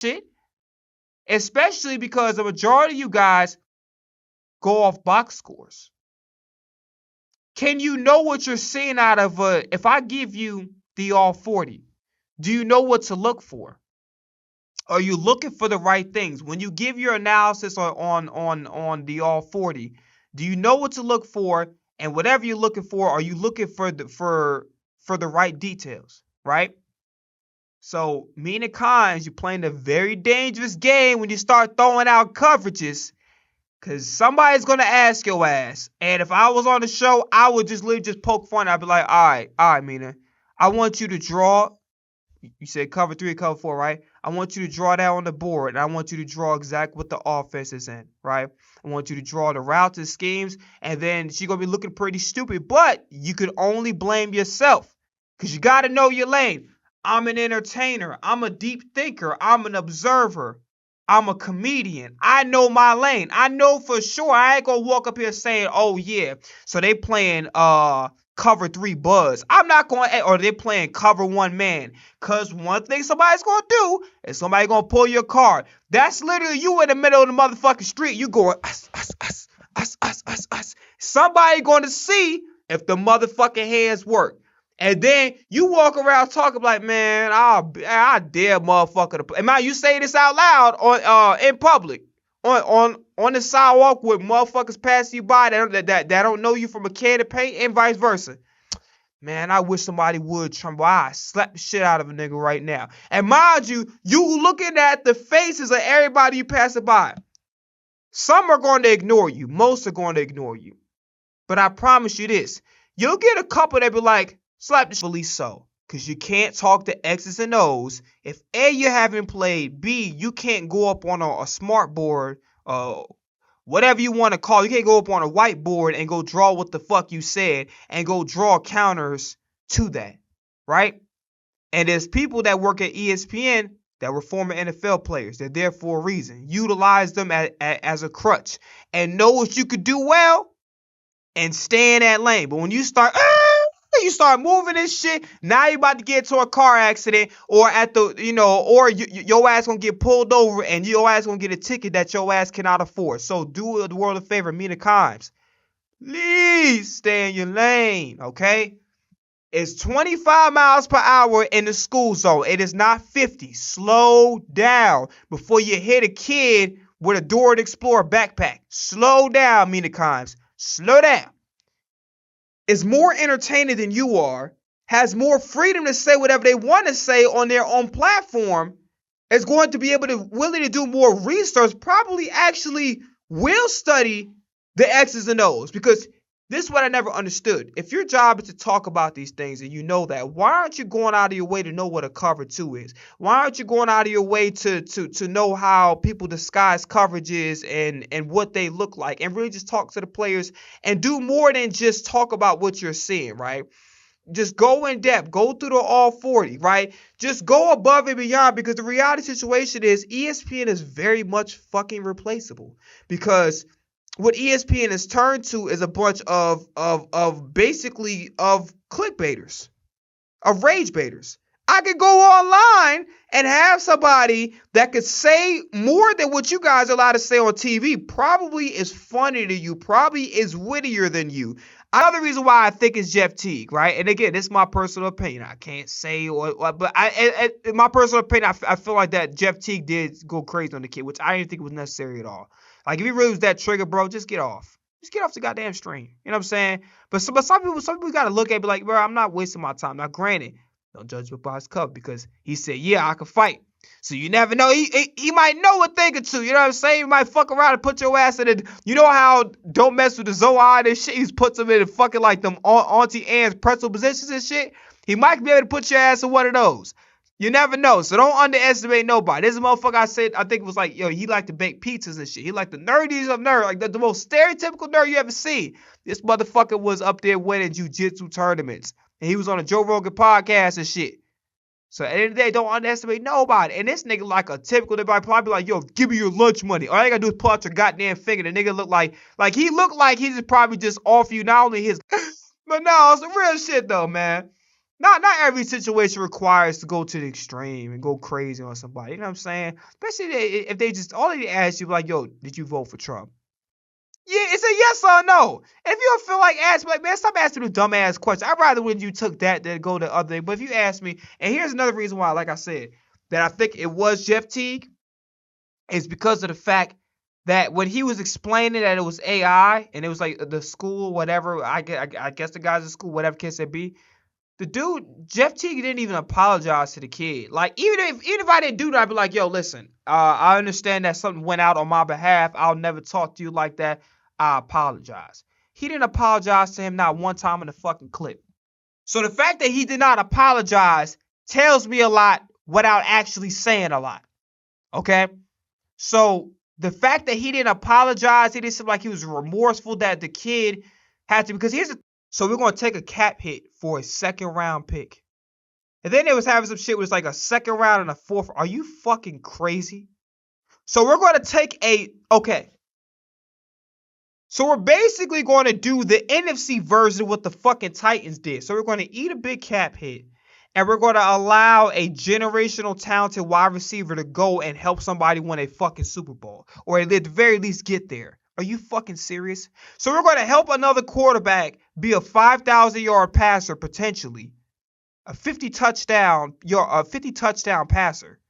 shit. Especially because the majority of you guys go off box scores. Can you know what you're seeing out of if I give you the all 40, do you know what to look for? Are you looking for the right things? When you give your analysis on the all 40, do you know what to look for? And whatever you're looking for, are you looking for the right details, right? So, mean and cons, you're playing a very dangerous game when you start throwing out coverages. Cause somebody's gonna ask your ass. And if I was on the show, I would just literally just poke fun. I'd be like, all right, Mina. I want you to draw. You said cover 3 or cover 4, right? I want you to draw that on the board. And I want you to draw exactly what the offense is in, right? I want you to draw the routes and schemes. And then she's gonna be looking pretty stupid. But you could only blame yourself. Cause you gotta know your lane. I'm an entertainer. I'm a deep thinker. I'm an observer. I'm a comedian. I know my lane. I know for sure. I ain't gonna walk up here saying, "Oh yeah, so they playing cover 3 buzz." I'm not going, or they playing cover 1 man. Cause one thing somebody's gonna do is somebody gonna pull your card. That's literally you in the middle of the motherfucking street. You going us. Somebody gonna see if the motherfucking hands work. And then you walk around talking like, man, I dare motherfucker to play. And man, you say this out loud on in public, on the sidewalk with motherfuckers passing you by that don't know you from a can of paint and vice versa. Man, I wish somebody would try. I slap the shit out of a nigga right now. And mind you, you looking at the faces of everybody you passing by. Some are going to ignore you. Most are going to ignore you. But I promise you this. You'll get a couple that be like, slap the shit, so. Because you can't talk to X's and O's. If A, you haven't played, B, you can't go up on a smart board, whatever you want to call it. You can't go up on a whiteboard and go draw what the fuck you said and go draw counters to that, right? And there's people that work at ESPN that were former NFL players. They're there for a reason. Utilize them as a crutch and know what you could do well and stay in that lane. But when you start moving this shit, now you about to get into a car accident or your ass gonna get pulled over and your ass gonna get a ticket that your ass cannot afford. So do the world a favor, Mina Kimes. Please stay in your lane, okay? It's 25 miles per hour in the school zone. It is not 50. Slow down before you hit a kid with a Dora the Explorer backpack. Slow down, Mina Kimes. Slow down. Is more entertaining than you are, has more freedom to say whatever they want to say on their own platform, is going to be willing to do more research, probably actually will study the X's and O's. Because this is what I never understood. If your job is to talk about these things and you know that, why aren't you going out of your way to know what a cover 2 is? Why aren't you going out of your way to know how people disguise coverages and what they look like and really just talk to the players and do more than just talk about what you're seeing, right? Just go in depth. Go through the all 40, right? Just go above and beyond, because the reality situation is ESPN is very much fucking replaceable. Because what ESPN has turned to is a bunch of basically clickbaiters, of rage baiters. I could go online and have somebody that could say more than what you guys are allowed to say on TV. Probably is funnier to you. Probably is wittier than you. Another reason why I think it's Jeff Teague, right? And again, this is my personal opinion. I can't say, but in my personal opinion, I feel like that Jeff Teague did go crazy on the kid, which I didn't think was necessary at all. Like, if he really was that trigger, bro, just get off. Just get off the goddamn stream. You know what I'm saying? But some people got to look at it, be like, bro, I'm not wasting my time. Now, granted, don't judge book by his cover, because he said, yeah, I can fight. So you never know. He might know a thing or two. You know what I'm saying? He might fuck around and put your ass in it. You know how don't mess with the Zoan and shit? He puts them in fucking like them Auntie Anne's pretzel positions and shit. He might be able to put your ass in one of those. You never know. So don't underestimate nobody. This motherfucker I think it was like, yo, he liked to bake pizzas and shit. He like the nerdiest of nerds. Like the most stereotypical nerd you ever see. This motherfucker was up there winning jiu-jitsu tournaments. And he was on a Joe Rogan podcast and shit. So at the end of the day, don't underestimate nobody. And this nigga like a typical nigga, probably like, yo, give me your lunch money. All you gotta do is pull out your goddamn finger. The nigga look like he looked like he just probably just offer you not only his, but no, some real shit though, man. Not every situation requires to go to the extreme and go crazy on somebody. You know what I'm saying? Especially if they just all they ask you like, yo, did you vote for Trump? Yeah, it's a yes or a no. And if you don't feel like asking, like, man, stop asking the dumbass questions. I'd rather when you took that than go the other thing. But if you ask me, and here's another reason why, like I said, that I think it was Jeff Teague, is because of the fact that when he was explaining that it was AI and it was like the school, whatever, I guess the guys at school, whatever case it be, the dude, Jeff Teague didn't even apologize to the kid. Like, even if I didn't do that, I'd be like, yo, listen, I understand that something went out on my behalf. I'll never talk to you like that. I apologize. He didn't apologize to him not one time in the fucking clip. So the fact that he did not apologize tells me a lot without actually saying a lot. Okay? So the fact that he didn't apologize, it didn't seem like he was remorseful that the kid had to, because so we're going to take a cap hit for a second round pick. And then they was having some shit where it's like a second round and a fourth. Are you fucking crazy? So we're going to take okay. So we're basically going to do the NFC version of what the fucking Titans did. So we're going to eat a big cap hit. And we're going to allow a generational talented wide receiver to go and help somebody win a fucking Super Bowl. Or at the very least get there. Are you fucking serious? So we're going to help another quarterback be a 5,000-yard passer potentially. A 50 touchdown passer.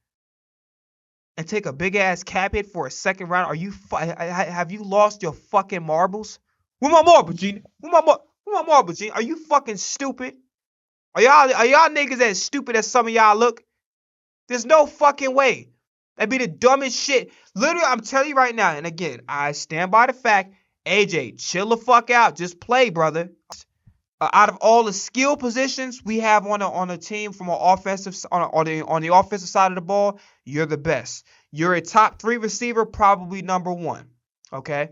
And take a big-ass cap hit for a second round. Are you have you lost your fucking marbles? Where my marbles, Gene? Where my marbles, Gene? Are you fucking stupid? Are y'all niggas as stupid as some of y'all look? There's no fucking way. That'd be the dumbest shit. Literally, I'm telling you right now, and again, I stand by the fact, AJ, chill the fuck out. Just play, brother. Out of all the skill positions we have on a team from an offensive on the offensive side of the ball, you're the best. You're a top 3 receiver, probably number 1. Okay?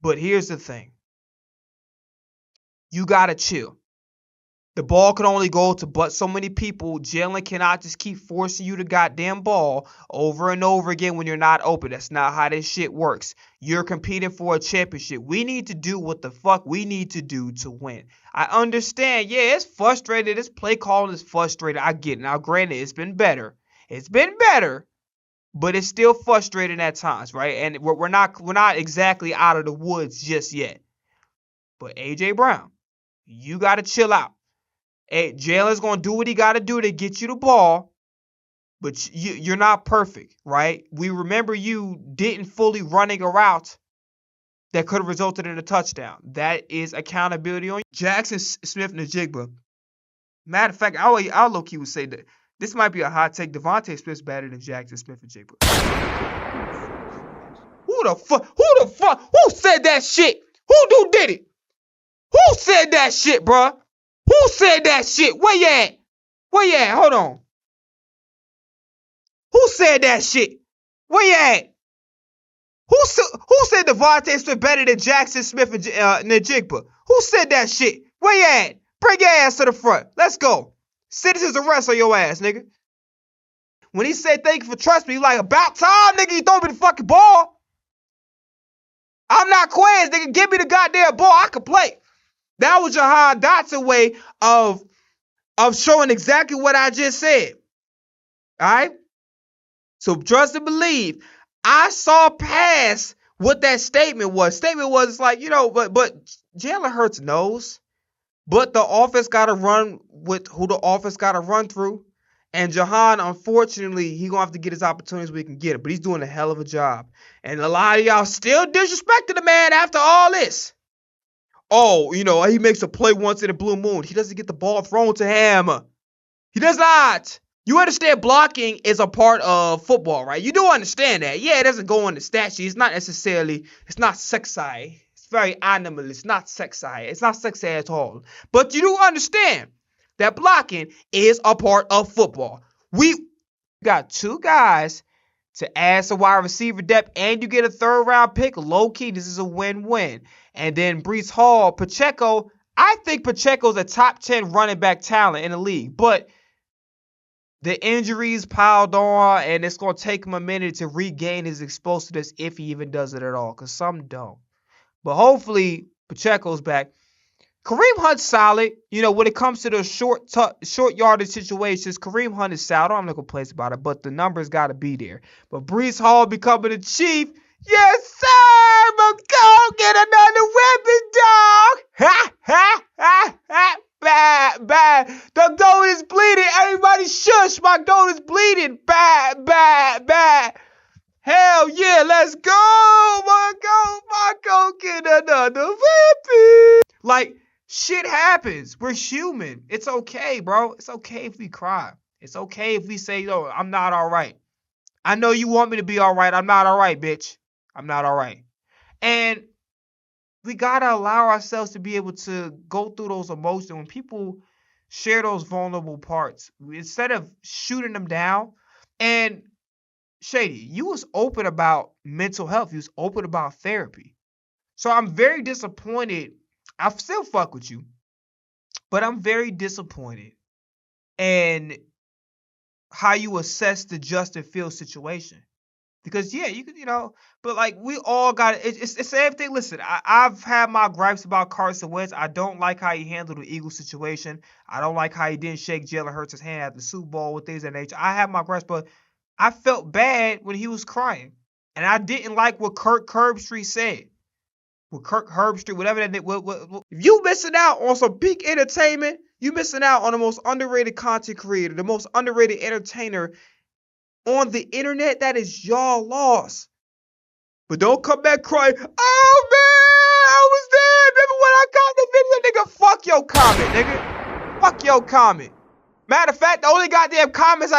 But here's the thing. You gotta chill. The ball can only go to but so many people. Jalen cannot just keep forcing you the goddamn ball over and over again when you're not open. That's not how this shit works. You're competing for a championship. We need to do what the fuck we need to do to win. I understand. Yeah, it's frustrated. This play calling is frustrated. I get it. Now, granted, it's been better. It's been better, but it's still frustrating at times, right? And we're not exactly out of the woods just yet. But AJ Brown, you got to chill out. Hey, Jalen's going to do what he got to do to get you the ball, but you're not perfect, right? We remember you didn't fully running a route that could have resulted in a touchdown. That is accountability on you. Jackson Smith-Njigba. Matter of fact, I'll low-key would say that this might be a hot take. Devontae Smith's better than Jackson Smith-Njigba. Who the fuck? Who said that shit? Who did it? Who said that shit, bruh? Who said that shit? Where you at? Where you at? Hold on. Who said that shit? Where you at? Who said Devontae Smith better than Jackson Smith and Njigba? Who said that shit? Where you at? Bring your ass to the front. Let's go. Citizens arrest on your ass, nigga. When he said thank you for trusting me, he like, about time, nigga, you throw me the fucking ball. I'm not Quez, nigga. Give me the goddamn ball. I can play. That was Jahan Dotson way of showing exactly what I just said. All right? So trust and believe. I saw past what that statement was. Statement was like, but Jalen Hurts knows. But the offense got to run with who the offense got to run through. And Jahan, unfortunately, he going to have to get his opportunities where he can get it. But he's doing a hell of a job. And a lot of y'all still disrespecting the man after all this. Oh, he makes a play once in a blue moon. He doesn't get the ball thrown to him. He does not. You understand blocking is a part of football, right? You do understand that. Yeah, it doesn't go on the stat sheet. It's not sexy. It's very animal. It's not sexy. It's not sexy at all. But you do understand that blocking is a part of football. We got 2 guys to add some wide receiver depth, and you get a 3rd round pick. Low key, this is a win-win. And then Breece Hall, Pacheco. I think Pacheco's a top 10 running back talent in the league, but the injuries piled on, and it's going to take him a minute to regain his explosiveness if he even does it at all, because some don't. But hopefully, Pacheco's back. Kareem Hunt's solid. You know, when it comes to the short yardage situations, Kareem Hunt is solid. I don't have no complaints about it, but the numbers got to be there. But Breece Hall becoming the chief, yes, sir. But go get another weapon, dog. Ha, ha, ha, ha. Bad, bad. The goat is bleeding. Everybody shush. My goat is bleeding. Bad, bad, bad. Hell yeah, let's go. My goat get another weapon. Like, shit happens. We're human. It's okay, bro. It's okay if we cry. It's okay if we say, yo, I'm not all right. I know you want me to be all right. I'm not all right, bitch. I'm not all right. And we got to allow ourselves to be able to go through those emotions. When people share those vulnerable parts, instead of shooting them down. And Shady, you was open about mental health. You was open about therapy. So I'm very disappointed. I still fuck with you, but I'm very disappointed in how you assess the Justin Fields situation. Because yeah, you could, but like we all got it's the same thing. Listen, I've had my gripes about Carson Wentz. I don't like how he handled the Eagles situation. I don't like how he didn't shake Jalen Hurts' hand at the Super Bowl with things of that nature. I have my gripes, but I felt bad when he was crying, and I didn't like what Kirk Herbstreit said. With Kirk Herbstreit, whatever that. If you missing out on some peak entertainment, you missing out on the most underrated content creator, the most underrated entertainer on the internet. That is y'all loss. But don't come back crying, oh man, I was there. Remember when I got the video? Nigga, fuck your comment, nigga. Fuck your comment. Matter of fact, the only goddamn comments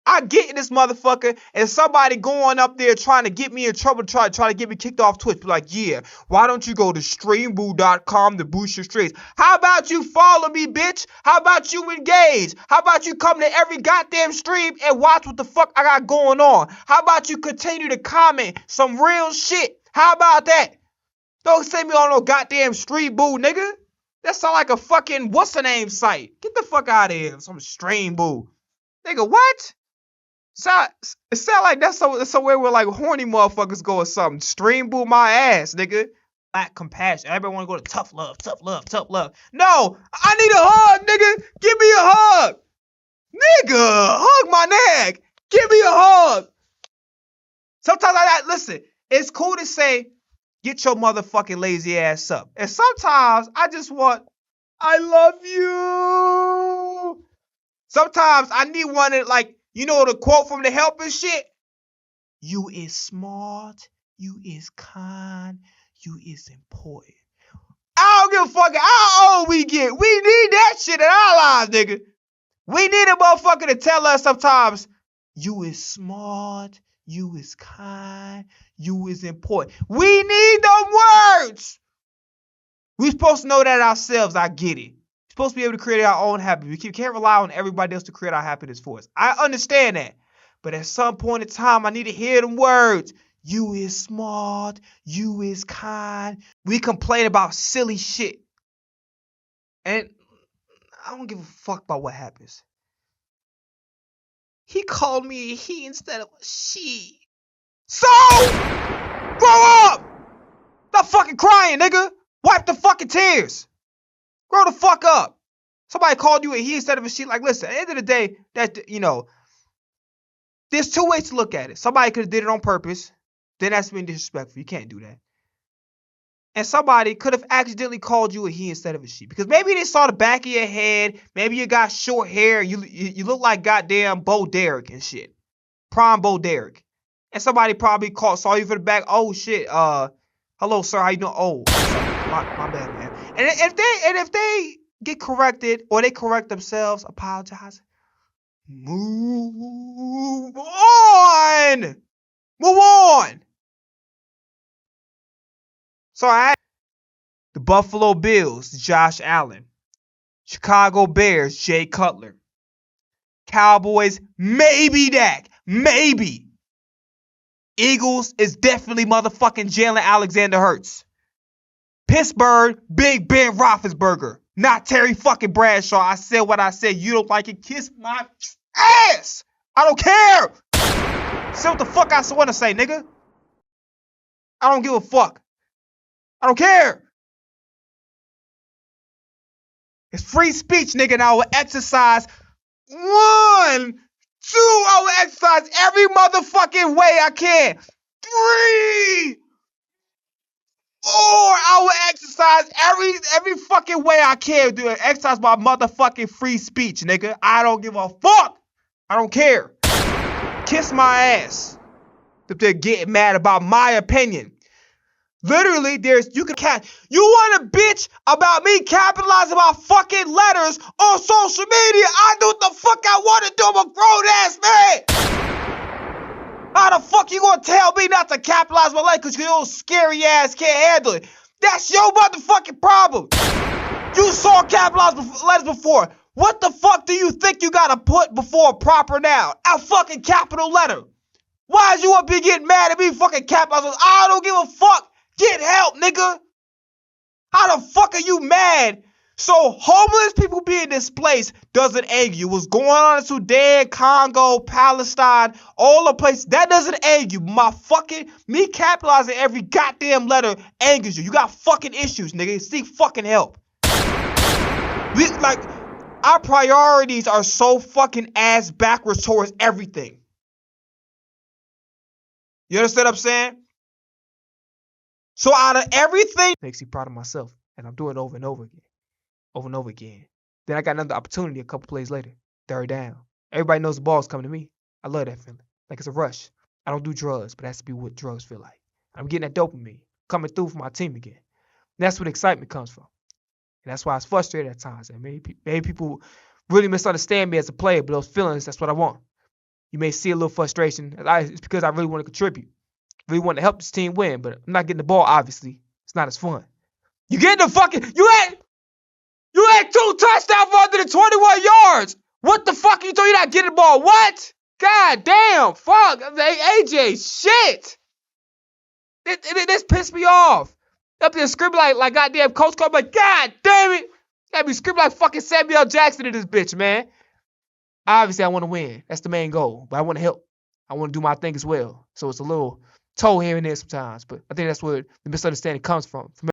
I get in this motherfucker is somebody going up there trying to get me in trouble, trying to get me kicked off Twitch. Be like, yeah, why don't you go to streamboo.com to boost your streams? How about you follow me, bitch? How about you engage? How about you come to every goddamn stream and watch what the fuck I got going on? How about you continue to comment some real shit? How about that? Don't send me on no goddamn Streamboo, nigga. That sound like a fucking what's-the-name site. Get the fuck out of here. Some Streamboo. Nigga, what? It sound like that's somewhere where like horny motherfuckers go or something. Streamboo my ass, nigga. Lack compassion. Everybody want to go to tough love, tough love, tough love. No, I need a hug, nigga. Give me a hug. Nigga, hug my neck. Give me a hug. Sometimes listen, it's cool to say, get your motherfucking lazy ass up. And sometimes I just want, I love you. Sometimes I need one that, like, you know the quote from The Helping shit? You is smart, you is kind, you is important. I don't give a fuck how old we get. We need that shit in our lives, nigga. We need a motherfucker to tell us sometimes, you is smart, you is kind, you is important. We need them words. We supposed to know that ourselves. I get it. We're supposed to be able to create our own happiness. We can't rely on everybody else to create our happiness for us. I understand that. But at some point in time, I need to hear them words. You is smart. You is kind. We complain about silly shit. And I don't give a fuck about what happens. He called me a he instead of a she. So, grow up! Stop fucking crying, nigga. Wipe the fucking tears. Grow the fuck up. Somebody called you a he instead of a she. Like, listen, at the end of the day, there's two ways to look at it. Somebody could have did it on purpose. Then that's being disrespectful. You can't do that. And somebody could have accidentally called you a he instead of a she. Because maybe they saw the back of your head. Maybe you got short hair. You look like goddamn Bo Derek and shit. Prime Bo Derek. And somebody probably saw you from the back. Oh, shit. Hello, sir. How you doing? Oh, my bad, man. And if they get corrected or they correct themselves, apologize. Move on. Move on. So the Buffalo Bills, Josh Allen. Chicago Bears, Jay Cutler. Cowboys, maybe Dak. Maybe. Eagles is definitely motherfucking Jalen Alexander Hurts. Pittsburgh, Big Ben Roethlisberger. Not Terry fucking Bradshaw. I said what I said. You don't like it? Kiss my ass. I don't care. Say what the fuck I want to say, nigga. I don't give a fuck. I don't care. It's free speech, nigga, and I will exercise 1, 2, I will exercise every motherfucking way I can. 3, 4, I will exercise every fucking way I can, dude. Exercise my motherfucking free speech, nigga. I don't give a fuck. I don't care. Kiss my ass. If they're getting mad about my opinion. Literally, you want to bitch about me capitalizing my fucking letters on social media? I do what the fuck I want to do. I'm a grown ass man. How the fuck you gonna tell me not to capitalize my letters because your little scary ass can't handle it? That's your motherfucking problem. You saw capitalized letters before. What the fuck do you think you gotta put before a proper noun? A fucking capital letter. Why is you up here getting mad at me fucking capitalized? I don't give a fuck. Get help, nigga. How the fuck are you mad? So homeless people being displaced doesn't anger you. What's going on in Sudan, Congo, Palestine, all the places, that doesn't anger you. Me capitalizing every goddamn letter angers you. You got fucking issues, nigga. Seek fucking help. Our priorities are so fucking ass backwards towards everything. You understand what I'm saying? So out of everything, makes me proud of myself. And I'm doing it over and over again. Over and over again. Then I got another opportunity a couple plays later. Third down. Everybody knows the ball's coming to me. I love that feeling. Like it's a rush. I don't do drugs, but that's to be what drugs feel like. I'm getting that dopamine coming through for my team again. And that's where the excitement comes from. And that's why I was frustrated at times. And maybe people really misunderstand me as a player, but those feelings, that's what I want. You may see a little frustration. It's because I really want to contribute. Really want to help this team win, but I'm not getting the ball, obviously. It's not as fun. You getting the fucking... You had 2 touchdowns for under the 21 yards. What the fuck are you doing? You're not getting the ball. What? God damn. Fuck. AJ, shit. This pissed me off. Up there screaming like goddamn Coach Cole. I'm like, God damn it. Got me screaming like fucking Samuel Jackson in this bitch, man. Obviously, I want to win. That's the main goal. But I want to help. I want to do my thing as well. So it's a little toe here and there sometimes. But I think that's where the misunderstanding comes from.